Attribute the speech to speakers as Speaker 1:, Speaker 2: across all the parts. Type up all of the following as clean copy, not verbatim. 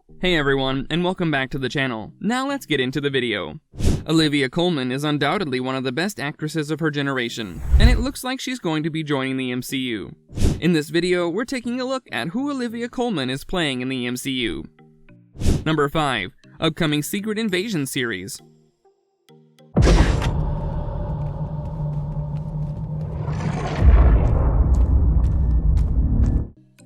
Speaker 1: Hey everyone, and welcome back to the channel. Now let's get into the video. Olivia Colman is undoubtedly one of the best actresses of her generation, and it looks like she's going to be joining the MCU. In this video, we're taking a look at who Olivia Colman is playing in the MCU. Number 5. Upcoming Secret Invasion series.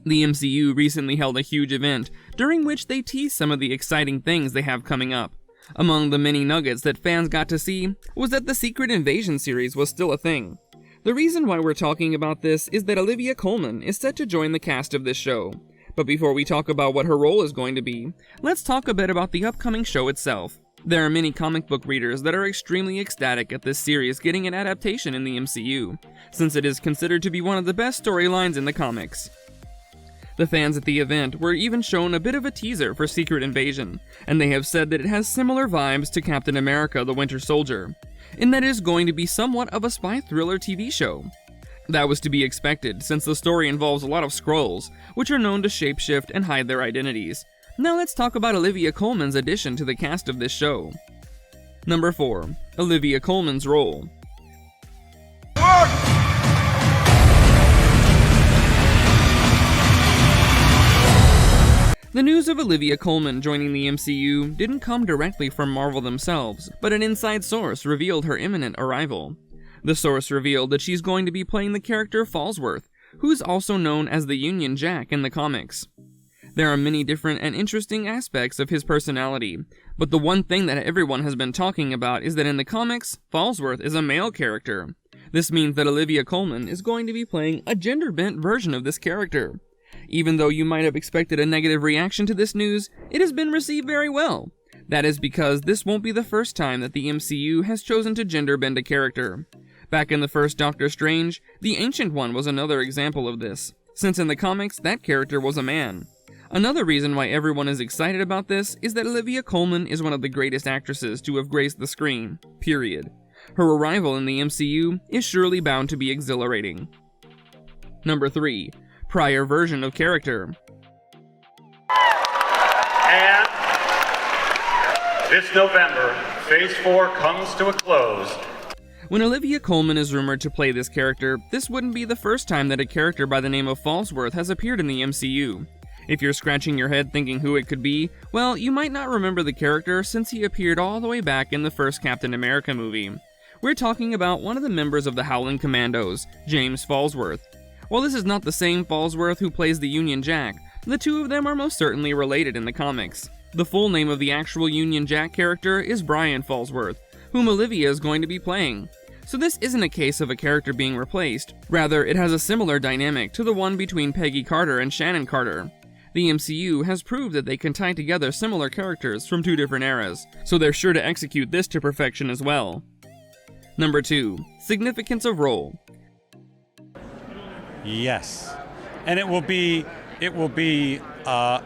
Speaker 1: The MCU recently held a huge event, during which they teased some of the exciting things they have coming up. Among the many nuggets that fans got to see was that the Secret Invasion series was still a thing. The reason why we're talking about this is that Olivia Colman is set to join the cast of this show. But before we talk about what her role is going to be, let's talk a bit about the upcoming show itself. There are many comic book readers that are extremely ecstatic at this series getting an adaptation in the MCU, since it is considered to be one of the best storylines in the comics. The fans at the event were even shown a bit of a teaser for Secret Invasion, and they have said that it has similar vibes to Captain America: The Winter Soldier, in that it is going to be somewhat of a spy thriller TV show. That was to be expected, since the story involves a lot of Skrulls, which are known to shapeshift and hide their identities. Now let's talk about Olivia Colman's addition to the cast of this show. Number 4. Olivia Colman's role. The news of Olivia Colman joining the MCU didn't come directly from Marvel themselves, but an inside source revealed her imminent arrival. The source revealed that she's going to be playing the character Falsworth, who's also known as the Union Jack in the comics. There are many different and interesting aspects of his personality, but the one thing that everyone has been talking about is that in the comics, Falsworth is a male character. This means that Olivia Colman is going to be playing a gender-bent version of this character. Even though you might have expected a negative reaction to this news, it has been received very well. That is because this won't be the first time that the MCU has chosen to gender bend a character. Back in the first Doctor Strange, the Ancient One was another example of this, since in the comics that character was a man. Another reason why everyone is excited about this is that Olivia Colman is one of the greatest actresses to have graced the screen, period. Her arrival in the MCU is surely bound to be exhilarating. Number 3. Prior version of character.
Speaker 2: And this November, Phase 4 comes to a close.
Speaker 1: When Olivia Colman is rumored to play this character, this wouldn't be the first time that a character by the name of Falsworth has appeared in the MCU. If you're scratching your head thinking who it could be, well, you might not remember the character since he appeared all the way back in the first Captain America movie. We're talking about one of the members of the Howling Commandos, James Falsworth. While this is not the same Falsworth who plays the Union Jack, the two of them are most certainly related in the comics. The full name of the actual Union Jack character is Brian Falsworth, whom Olivia is going to be playing. So this isn't a case of a character being replaced, rather it has a similar dynamic to the one between Peggy Carter and Shannon Carter. The MCU has proved that they can tie together similar characters from two different eras, so they're sure to execute this to perfection as well. Number 2. Significance of role.
Speaker 3: Yes, and it will be a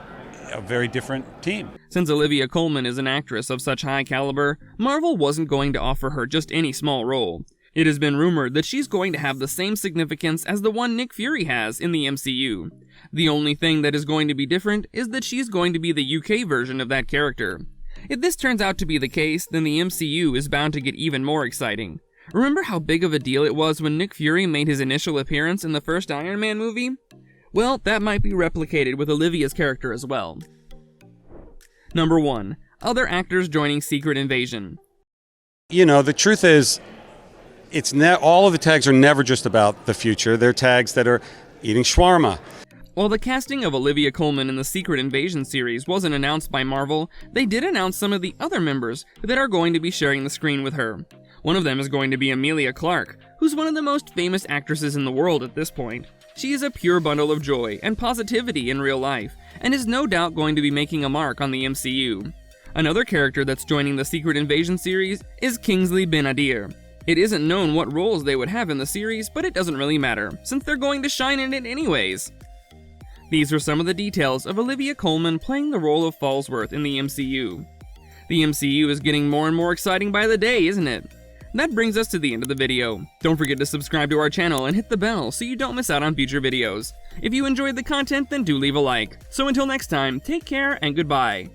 Speaker 3: very different team.
Speaker 1: Since Olivia Colman is an actress of such high caliber, Marvel wasn't going to offer her just any small role. It has been rumored that she's going to have the same significance as the one Nick Fury has in the MCU. The only thing that is going to be different is that she's going to be the UK version of that character. If this turns out to be the case, then the MCU is bound to get even more exciting. Remember how big of a deal it was when Nick Fury made his initial appearance in the first Iron Man movie? Well, that might be replicated with Olivia's character as well. Number 1. Other actors joining Secret Invasion.
Speaker 3: You know, the truth is, all of the tags are never just about the future. They're tags that are eating shawarma.
Speaker 1: While the casting of Olivia Colman in the Secret Invasion series wasn't announced by Marvel, they did announce some of the other members that are going to be sharing the screen with her. One of them is going to be Emilia Clarke, who's one of the most famous actresses in the world at this point. She is a pure bundle of joy and positivity in real life, and is no doubt going to be making a mark on the MCU. Another character that's joining the Secret Invasion series is Kingsley Ben-Adir. It isn't known what roles they would have in the series, but it doesn't really matter, since they're going to shine in it anyways. These are some of the details of Olivia Colman playing the role of Falsworth in the MCU. The MCU is getting more and more exciting by the day, isn't it? That brings us to the end of the video. Don't forget to subscribe to our channel and hit the bell so you don't miss out on future videos. If you enjoyed the content, then do leave a like. So until next time, take care and goodbye.